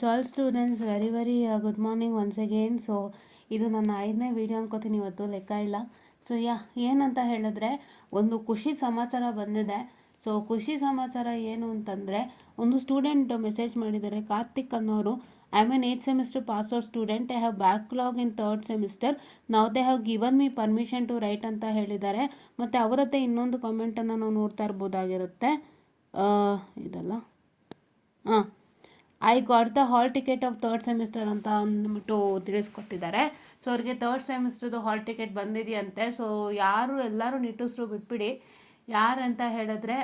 All students very good morning once again. So ಇದು ನನ್ನ 5ನೇ ವಿಡಿಯೋ ಅನ್ಕೋತೀನಿ, ಇವತ್ತು ಲೆಕ್ಕ ಇಲ್ಲ. ಸೊ ಏನಂತ ಹೇಳಿದ್ರೆ, ಒಂದು ಖುಷಿ ಸಮಾಚಾರ ಬಂದಿದೆ. ಸೊ ಖುಷಿ ಸಮಾಚಾರ ಏನು ಅಂತಂದರೆ, ಒಂದು ಸ್ಟೂಡೆಂಟ್ ಮೆಸೇಜ್ ಮಾಡಿದ್ದಾರೆ, ಕಾರ್ತಿಕ್ ಅನ್ನೋರು. I am in 8th semester pass out student. I have backlog in 3rd semester. Now they have given me permission to write ಅಂತ ಹೇಳಿದ್ದಾರೆ. ಮತ್ತು ಅವರತ್ತೆ ಇನ್ನೊಂದು ಕಾಮೆಂಟನ್ನು ನಾವು ನೋಡ್ತಾ ಇರ್ಬೋದಾಗಿರುತ್ತೆ. ಇದಲ್ಲ, ಹಾಂ, I got the hall ticket of 3rd semester ಅಂತ ಅಂದ್ಬಿಟ್ಟು ತಿಳಿಸ್ಕೊಟ್ಟಿದ್ದಾರೆ. ಸೊ ಅವ್ರಿಗೆ 3rd ಸೆಮಿಸ್ಟರ್ದು ಹಾಲ್ ಟಿಕೆಟ್ ಬಂದಿದೆಯಂತೆ. ಸೊ ಎಲ್ಲರೂ ನಿಟ್ಟುಸಿರು ಬಿಟ್ಬಿಡಿ. ಯಾರಂತ ಹೇಳಿದ್ರೆ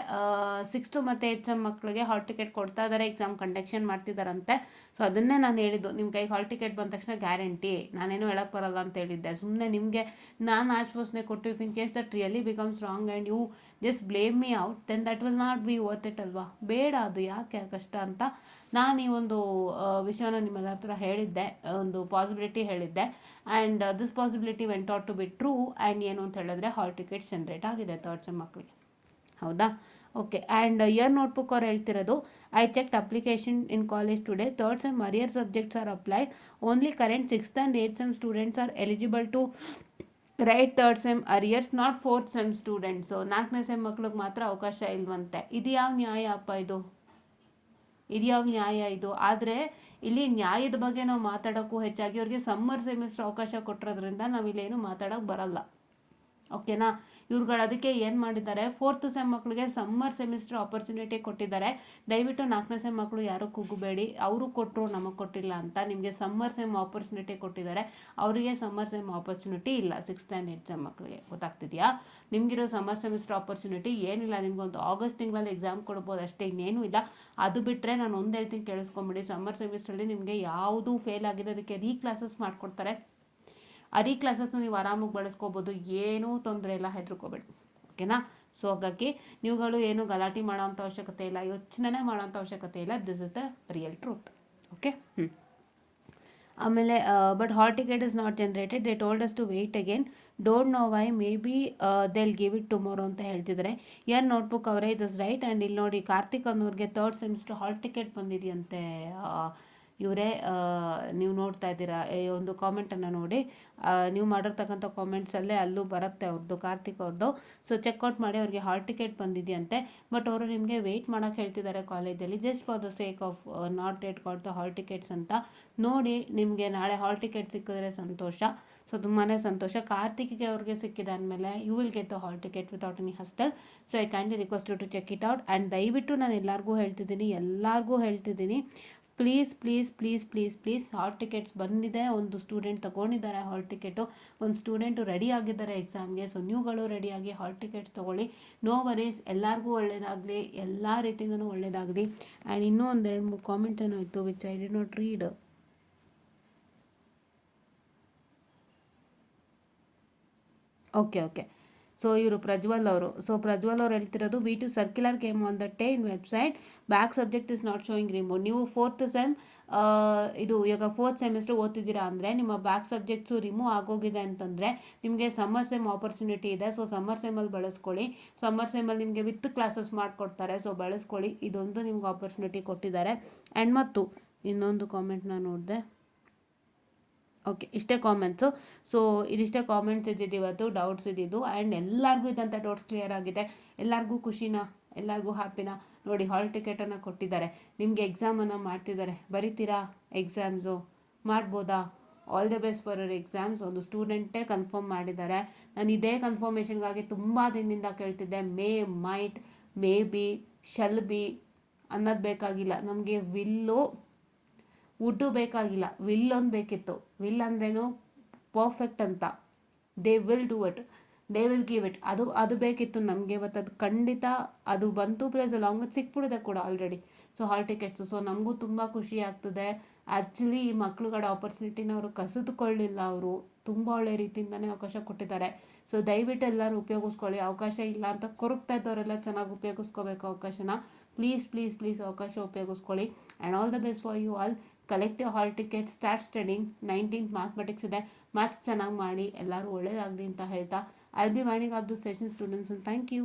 6th ಮತ್ತು 8th ಸೆಮ್ ಮಕ್ಕಳಿಗೆ ಹಾಲ್ ಟಿಕೆಟ್ ಕೊಡ್ತಾ ಇದ್ದಾರೆ, ಎಕ್ಸಾಮ್ ಕಂಡಕ್ಷನ್ ಮಾಡ್ತಿದ್ದಾರಂತೆ. ಸೊ ಅದನ್ನೇ ನಾನು ಹೇಳಿದ್ದು, ನಿಮ್ಮ ಕೈಗೆ ಹಾಲ್ ಟಿಕೆಟ್ ಬಂದ ತಕ್ಷಣ ಗ್ಯಾರಂಟಿ, ನಾನೇನು ಹೇಳಕ್ಕೆ ಬರಲ್ಲ ಅಂತ ಹೇಳಿದ್ದೆ. ಸುಮ್ಮನೆ ನಿಮಗೆ ನಾನು ಆಶ್ವಾಸನೆ ಕೊಟ್ಟು, if in case that really becomes wrong and you just blame me out, then that will not be worth it ಅಲ್ವಾ. ಬೇಡ, ಅದು ಯಾಕೆ ಕಷ್ಟ ಅಂತ ನಾನು ಈ ಒಂದು ವಿಷಯನ ನಿಮ್ಮೆಲ್ಲ ಹತ್ರ ಹೇಳಿದ್ದೆ, ಒಂದು ಪಾಸಿಬಿಲಿಟಿ ಹೇಳಿದ್ದೆ. And this possibility went out to be true. And ಏನು ಅಂತ ಹೇಳಿದ್ರೆ, ಹಾಲ್ ಟಿಕೆಟ್ಸ್ ಜನ್ರೇಟ್ ಆಗಿದೆ 3rd ಸೆಮ್ ಮಕ್ಕಳಿಗೆ. ಹೌದಾ? ಓಕೆ. ಆ್ಯಂಡ್ ಇಯರ್ ನೋಟ್ಬುಕ್ ಅವ್ರು ಹೇಳ್ತಿರೋದು, I checked application in college today. 3rd sem arrear subjects are applied. Only current 6th and 8th sem students are eligible to write 3rd sem arrears, not 4th sem students. 4ನೇ sem ಮಕ್ಳಿಗೆ ಮಾತ್ರ ಅವಕಾಶ ಇಲ್ವಂತೆ. ಇದು ಯಾವ ನ್ಯಾಯ ಅಪ್ಪ ಇದು? ಯಾವ ನ್ಯಾಯ ಇದು? ಆದರೆ ಇಲ್ಲಿ ನ್ಯಾಯದ ಬಗ್ಗೆ ನಾವು ಮಾತಾಡೋಕ್ಕೂ ಹೆಚ್ಚಾಗಿ ಅವ್ರಿಗೆ ಸಮ್ಮರ್ ಸೆಮಿಸ್ಟರ್ ಅವಕಾಶ ಕೊಟ್ಟಿರೋದ್ರಿಂದ ನಾವಿಲ್ಲೇನು ಮಾತಾಡೋಕ್ಕೆ ಬರಲ್ಲ. ಓಕೆನಾ? ಇವ್ರುಗಳು ಅದಕ್ಕೆ ಏನು ಮಾಡಿದ್ದಾರೆ, 4th ಸೆಮ್ ಮಕ್ಕಳಿಗೆ ಸಮ್ಮರ್ ಸೆಮಿಸ್ಟರ್ ಆಪರ್ಚುನಿಟಿ ಕೊಟ್ಟಿದ್ದಾರೆ. ದಯವಿಟ್ಟು 4ನೇ ಸೆಮ್ ಮಕ್ಕಳು ಯಾರೂ ಕೂಗಬೇಡಿ, ಅವರು ಕೊಟ್ಟರು ನಮಗೆ ಕೊಟ್ಟಿಲ್ಲ ಅಂತ. ನಿಮಗೆ ಸಮ್ಮರ್ ಸೆಮ್ ಆಪರ್ಚುನಿಟಿ ಕೊಟ್ಟಿದ್ದಾರೆ, ಅವರಿಗೆ ಸಮ್ಮರ್ ಸೆಮ್ ಆಪರ್ಚುನಿಟಿ ಇಲ್ಲ. 6th and 8th ಸೆಮ್ ಮಕ್ಕಳಿಗೆ ಗೊತ್ತಾಗ್ತಿದೆಯಾ? ನಿಮಗಿರೋ ಸಮ್ಮರ್ ಸೆಮಿಸ್ಟರ್ ಆಪರ್ಚುನಿಟಿ ಏನಿಲ್ಲ. ನಿಮ್ಗೊಂದು ಆಗಸ್ಟ್ ತಿಂಗಳಲ್ಲಿ ಎಕ್ಸಾಮ್ ಕೊಡ್ಬೋದು ಅಷ್ಟೇ, ಇನ್ನೇನು ಇಲ್ಲ. ಅದು ಬಿಟ್ಟರೆ ನಾನು ಒಂದು ಹೇಳ್ತೀನಿ, ಕೇಳಿಸ್ಕೊಂಬಿಡಿ. ಸಮ್ಮರ್ ಸೆಮಿಸ್ಟ್ರಲ್ಲಿ ನಿಮಗೆ ಯಾವುದು ಫೇಲ್ ಆಗಿದೆ ಅದಕ್ಕೆ ಕ್ಲಾಸಸ್ ಮಾಡಿಕೊಡ್ತಾರೆ. ಕ್ಲಾಸಸ್ನ ನೀವು ಆರಾಮಾಗಿ ಬಳಸ್ಕೋಬೋದು, ಏನೂ ತೊಂದರೆ ಇಲ್ಲ, ಹೆದರ್ಕೋಬೇಡಿ. ಓಕೆನಾ? ಸೊ ಹಾಗಾಗಿ ನೀವುಗಳು ಏನು ಗಲಾಟೆ ಮಾಡೋಂಥ ಅವಶ್ಯಕತೆ ಇಲ್ಲ, ಯೋಚನೆ ಮಾಡೋಂಥ ಅವಶ್ಯಕತೆ ಇಲ್ಲ. This is the real truth. Okay. ಆಮೇಲೆ but hall ticket is not generated, they told us to wait again, don't know why, may be they'll give it tomorrow ಅಂತ ಹೇಳ್ತಿದ್ದಾರೆ. ಇಯರ್ ನೋಟ್ಬುಕ್ ಅವರೇ ದಿಸ್ ರೈಟ್. ಆ್ಯಂಡ್ ಇಲ್ಲಿ ನೋಡಿ, ಕಾರ್ತಿಕ್ ಅನ್ನೋರಿಗೆ 3rd semester hall ticket ಬಂದಿದೆಯಂತೆ. ಇವರೇ ನೀವು ನೋಡ್ತಾ ಇದ್ದೀರಾ ಈ ಒಂದು ಕಾಮೆಂಟನ್ನು ನೋಡಿ. ನೀವು ಮಾಡಿರ್ತಕ್ಕಂಥ ಕಾಮೆಂಟ್ಸಲ್ಲೇ ಅಲ್ಲೂ ಬರುತ್ತೆ ಅವ್ರದ್ದು, ಕಾರ್ತಿಕ್ ಅವ್ರದ್ದು. ಸೊ ಚೆಕ್ಔಟ್ ಮಾಡಿ, ಅವ್ರಿಗೆ ಹಾಲ್ ಟಿಕೆಟ್ ಬಂದಿದೆಯಂತೆ. ಬಟ್ ಅವರು ನಿಮಗೆ ವೆಯ್ಟ್ ಮಾಡೋಕ್ಕೆ ಹೇಳ್ತಿದ್ದಾರೆ ಕಾಲೇಜಲ್ಲಿ, just for the sake of not debt got the hall tickets ಅಂತ. ನೋಡಿ, ನಿಮಗೆ ನಾಳೆ ಹಾಲ್ ಟಿಕೆಟ್ ಸಿಕ್ಕಿದ್ರೆ ಸಂತೋಷ. ಸೊ ತುಂಬಾ ಸಂತೋಷ. ಕಾರ್ತಿಕ್ಗೆ ಅವ್ರಿಗೆ ಸಿಕ್ಕಿದೆ ಅಂದಮೇಲೆ you will get the hall ticket without any hustle. So I kindly request you to check it out. And ದಯವಿಟ್ಟು ನಾನು ಎಲ್ಲರಿಗೂ ಹೇಳ್ತಿದ್ದೀನಿ, ಪ್ಲೀಸ್ ಹಾಲ್ ಟಿಕೆಟ್ಸ್ ಬಂದಿದೆ. ಒಂದು ಸ್ಟೂಡೆಂಟ್ ತೊಗೊಂಡಿದ್ದಾರೆ ಹಾಲ್ ಟಿಕೆಟು, ಒಂದು ಸ್ಟೂಡೆಂಟು ರೆಡಿ ಆಗಿದ್ದಾರೆ ಎಕ್ಸಾಮ್ಗೆ. ಸೊ ನೀವುಗಳು ರೆಡಿಯಾಗಿ ಹಾಲ್ ಟಿಕೆಟ್ಸ್ ತೊಗೊಳ್ಳಿ. ನೋ ವರೀಸ್, ಎಲ್ಲರಿಗೂ ಒಳ್ಳೆಯದಾಗಲಿ, ಎಲ್ಲ ರೀತಿಯಿಂದನೂ ಒಳ್ಳೆಯದಾಗಲಿ. ಆ್ಯಂಡ್ ಇನ್ನೂ ಒಂದು 2-3 ಕಾಮೆಂಟ್ಸ್ ಏನೋ ಇತ್ತು which I did not read. Okay. So ಇವರು ಪ್ರಜ್ವಲ್ ಅವರು. ಸೊ ಪ್ರಜ್ವಲ್ ಅವ್ರು ಹೇಳ್ತಿರೋದು, we two circular came on the day in website, back subject is not showing remove. ನೀವು 4th ಸೆಮ್ ಇದು ಇವಾಗ 4th ಸೆಮಿಸ್ಟರ್ ಓದ್ತಿದ್ದೀರಾ ಅಂದರೆ ನಿಮ್ಮ ಬ್ಯಾಕ್ ಸಬ್ಜೆಕ್ಟ್ಸು ರಿಮೂವ್ ಆಗೋಗಿದೆ ಅಂತಂದರೆ ನಿಮಗೆ ಸಮ್ಮರ್ ಸೆಮ್ ಆಪರ್ಚುನಿಟಿ ಇದೆ. ಸೊ ಸಮ್ಮರ್ ಸೆಮ್ಮಲ್ಲಿ ಬಳಸ್ಕೊಳ್ಳಿ. ಸಮ್ಮರ್ ಸೆಮ್ಮಲ್ಲಿ ನಿಮಗೆ ವಿತ್ ಕ್ಲಾಸಸ್ ಮಾಡಿಕೊಡ್ತಾರೆ. ಸೊ ಬಳಸ್ಕೊಳ್ಳಿ, ಇದೊಂದು ನಿಮ್ಗೆ ಆಪರ್ಚುನಿಟಿ ಕೊಟ್ಟಿದ್ದಾರೆ. ಆ್ಯಂಡ್ ಮತ್ತು ಇನ್ನೊಂದು ಕಾಮೆಂಟ್ನ ನೋಡಿದೆ. ಓಕೆ, ಇಷ್ಟೇ ಕಾಮೆಂಟ್ಸು. ಸೊ ಇದಿಷ್ಟೇ ಕಾಮೆಂಟ್ಸ್ ಇದ್ದಿದ್ದು ಇವತ್ತು, ಡೌಟ್ಸ್ ಇದ್ದಿದ್ದು. ಆ್ಯಂಡ್ ಎಲ್ಲರಿಗೂ ಇದ್ದಂಥ ಡೌಟ್ಸ್ ಕ್ಲಿಯರ್ ಆಗಿದೆ. ಎಲ್ಲರಿಗೂ ಖುಷಿನಾ? ಎಲ್ಲರಿಗೂ ಹ್ಯಾಪಿನಾ? ನೋಡಿ, ಹಾಲ್ ಟಿಕೆಟನ್ನು ಕೊಟ್ಟಿದ್ದಾರೆ, ನಿಮಗೆ ಎಕ್ಸಾಮನ್ನು ಮಾಡ್ತಿದ್ದಾರೆ. ಬರೀತೀರಾ ಎಕ್ಸಾಮ್ಸು? ಮಾಡ್ಬೋದಾ? All the best for your exams. ಒಂದು ಸ್ಟೂಡೆಂಟೇ ಕನ್ಫರ್ಮ್ ಮಾಡಿದ್ದಾರೆ. ನಾನು ಇದೇ ಕನ್ಫರ್ಮೇಷನ್ಗಾಗಿ ತುಂಬ ದಿನದಿಂದ ಕೇಳ್ತಿದ್ದೆ. Might, may be, shall be ಅನ್ನೋದು ಬೇಕಾಗಿಲ್ಲ ನಮಗೆ. ವುಡ್ಡು ಬೇಕಾಗಿಲ್ಲ, ವಿಲ್ ಒಂದು ಬೇಕಿತ್ತು. ವಿಲ್ ಅಂದ್ರೇನು? ಪರ್ಫೆಕ್ಟ್ ಅಂತ. They will do it, they will give it. ಅದು ಬೇಕಿತ್ತು ನಮಗೆ. ಇವತ್ತು ಅದು ಖಂಡಿತ ಅದು ಬಂತು. ಪ್ಲಸ್ ಲಾಂಗ್ ಸಿಕ್ಬಿಡಿದೆ ಕೂಡ ಆಲ್ರೆಡಿ. ಸೊ ಹಾಲ್ ಟಿಕೆಟ್ಸು. ಸೊ ನಮಗೂ ತುಂಬ ಖುಷಿ ಆಗ್ತದೆ. ಆ್ಯಕ್ಚುಲಿ ಈ ಮಕ್ಳುಗಳ ಆಪರ್ಚುನಿಟಿನ ಅವರು ಕಸಿದುಕೊಳ್ಳಿಲ್ಲ, ಅವರು ತುಂಬ ಒಳ್ಳೆ ರೀತಿಯಿಂದನೇ ಅವಕಾಶ ಕೊಟ್ಟಿದ್ದಾರೆ. ಸೊ ದಯವಿಟ್ಟು ಎಲ್ಲರೂ ಉಪಯೋಗಿಸ್ಕೊಳ್ಳಿ. ಅವಕಾಶ ಇಲ್ಲ ಅಂತ ಕೊರಗ್ತಾ ಇದ್ದವರೆಲ್ಲ ಚೆನ್ನಾಗಿ ಉಪಯೋಗಿಸ್ಕೋಬೇಕು ಅವಕಾಶನ. ಪ್ಲೀಸ್ ಅವಕಾಶ ಉಪಯೋಗಿಸ್ಕೊಳ್ಳಿ. And all the best for you all. Collect your hall ticket, start studying. 19th mathematics ಇದೆ, ಮ್ಯಾಥ್ಸ್ ಚೆನ್ನಾಗಿ ಮಾಡಿ, ಎಲ್ಲರೂ ಒಳ್ಳೆಯದಾಗಲಿ ಅಂತ ಹೇಳ್ತಾ, I will be winding up the session students. Thank you.